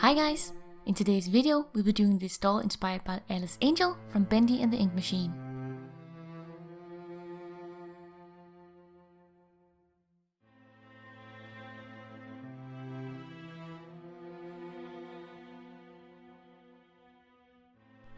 Hi guys! In today's video we'll be doing this doll inspired by Alice Angel from Bendy and the Ink Machine.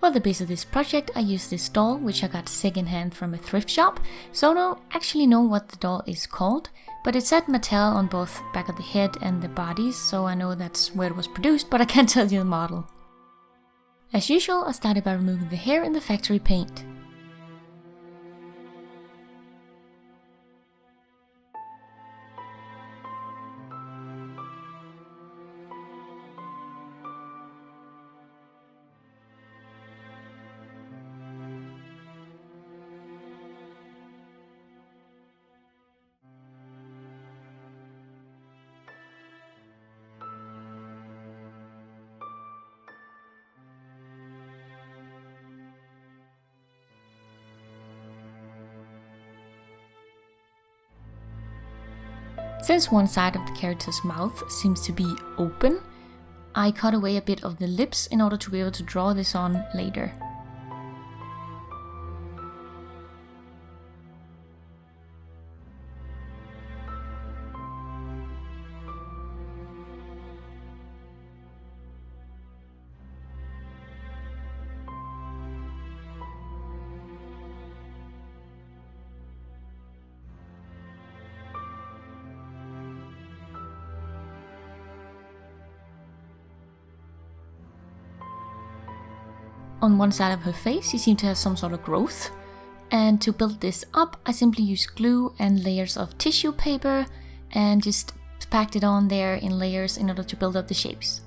For the base of this project I used this doll, which I got secondhand from a thrift shop, so I don't actually know what the doll is called, but it said Mattel on both back of the head and the bodies, so I know that's where it was produced, but I can't tell you the model. As usual, I started by removing the hair in the factory paint. Since one side of the character's mouth seems to be open, I cut away a bit of the lips in order to be able to draw this on later. On one side of her face you seem to have some sort of growth, and to build this up I simply used glue and layers of tissue paper and just packed it on there in layers in order to build up the shapes.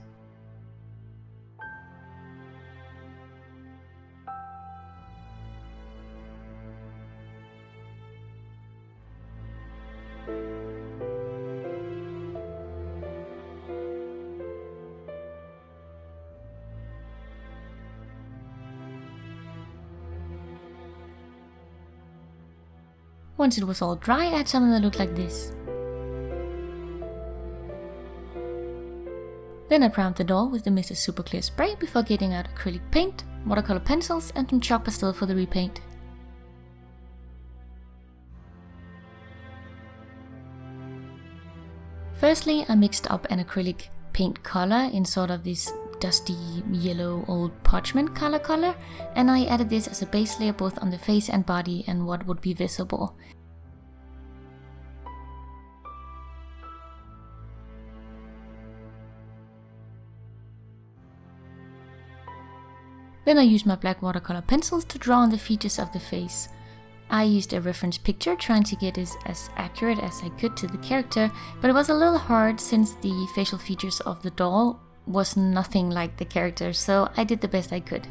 Once it was all dry, I had something that looked like this. Then I primed the doll with the Mr. Super Clear spray before getting out acrylic paint, watercolor pencils and some chalk pastel for the repaint. Firstly, I mixed up an acrylic paint color in sort of this dusty yellow old parchment color, and I added this as a base layer both on the face and body and what would be visible. Then I used my black watercolor pencils to draw on the features of the face. I used a reference picture trying to get it as accurate as I could to the character, but it was a little hard since the facial features of the doll was nothing like the character, so I did the best I could.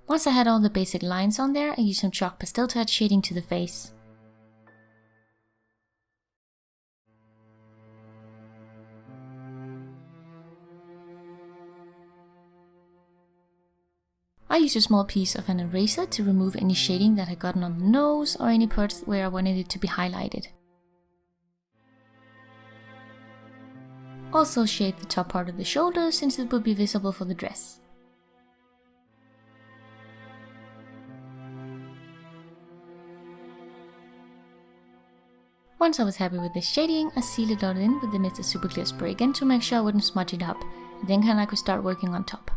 Once I had all the basic lines on there, I used some chalk pastel to add shading to the face. I used a small piece of an eraser to remove any shading that had gotten on the nose or any parts where I wanted it to be highlighted. Also shade the top part of the shoulder since it will be visible for the dress. Once I was happy with the shading, I sealed it all in with the Mr. Super Clear spray again to make sure I wouldn't smudge it up, and then I could start working on top.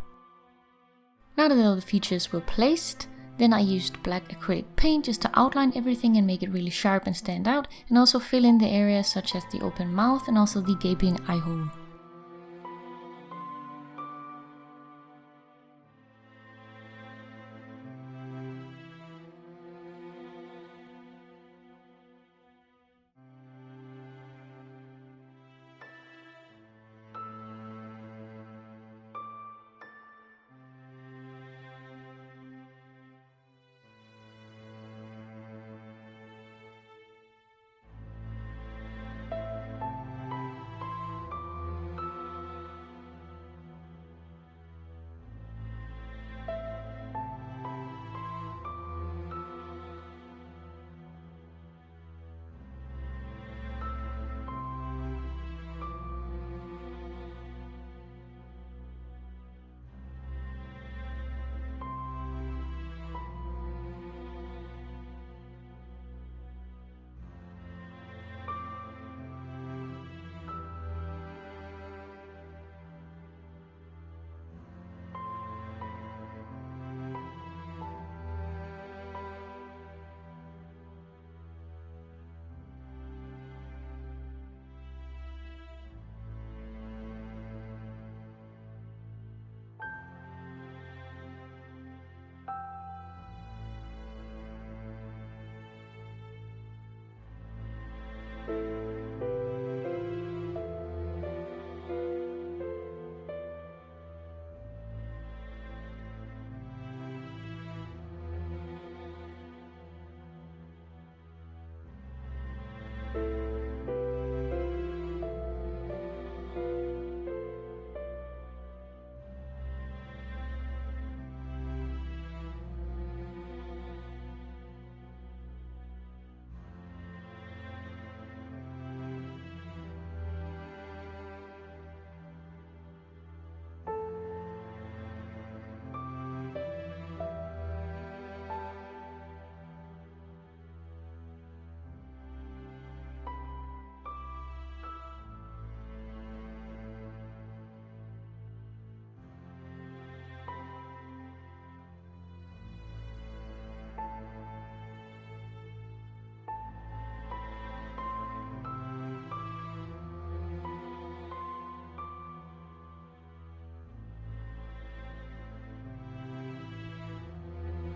Now that all the features were placed, then I used black acrylic paint just to outline everything and make it really sharp and stand out, and also fill in the areas such as the open mouth and also the gaping eye hole.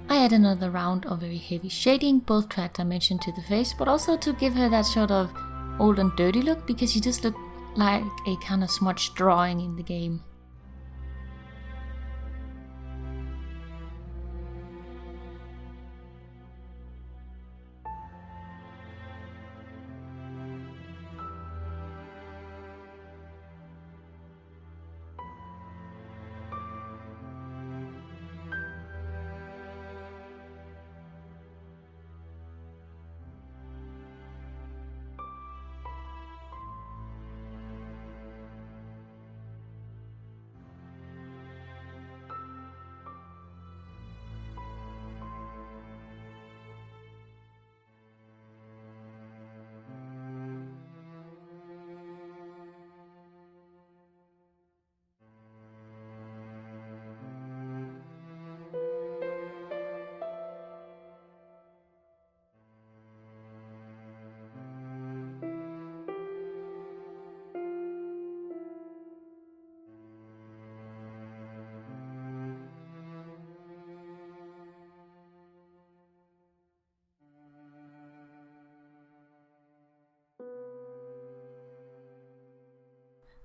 I add another round of very heavy shading, both to add dimension to the face, but also to give her that sort of old and dirty look, because she just looked like a kind of smudged drawing in the game.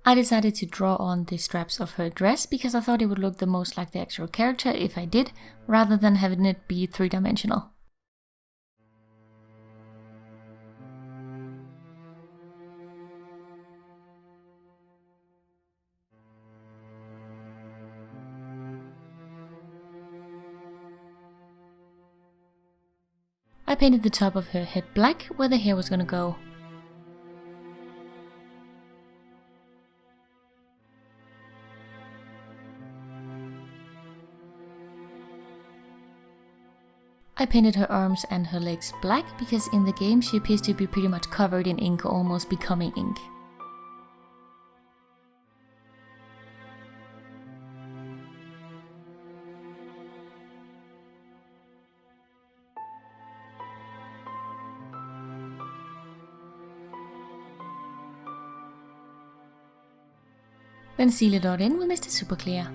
I decided to draw on the straps of her dress because I thought it would look the most like the actual character if I did, rather than having it be three-dimensional. painted the top of her head black where the hair was gonna go. I painted her arms and her legs black because in the game she appears to be pretty much covered in ink or almost becoming ink. Then seal it all in with Mr. Super Clear.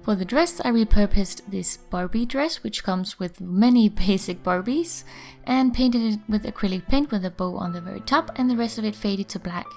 For the dress, I repurposed this Barbie dress, which comes with many basic Barbies, and painted it with acrylic paint with a bow on the very top, and the rest of it faded to black.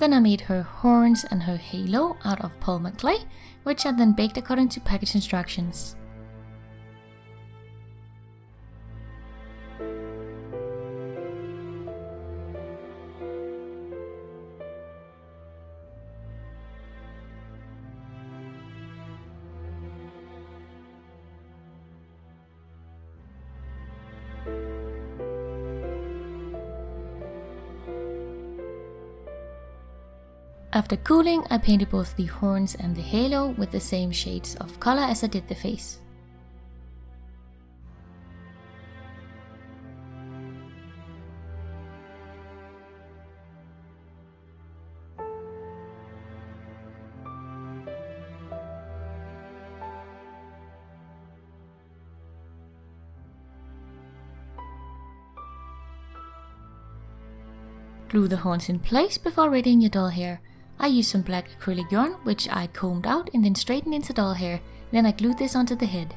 Then I made her horns and her halo out of polymer clay, which I then baked according to package instructions. After cooling, I painted both the horns and the halo with the same shades of color as I did the face. Glue the horns in place before readying your doll hair. I used some black acrylic yarn, which I combed out and then straightened into doll hair. Then I glued this onto the head.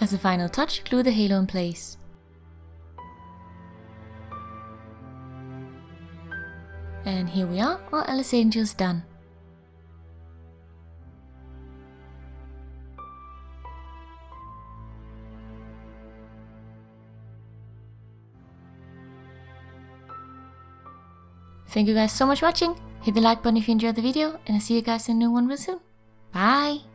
As a final touch, glue the halo in place. And here we are, our Alice Angels done. Thank you guys so much for watching. Hit the like button if you enjoyed the video, and I'll see you guys in a new one real soon. Bye!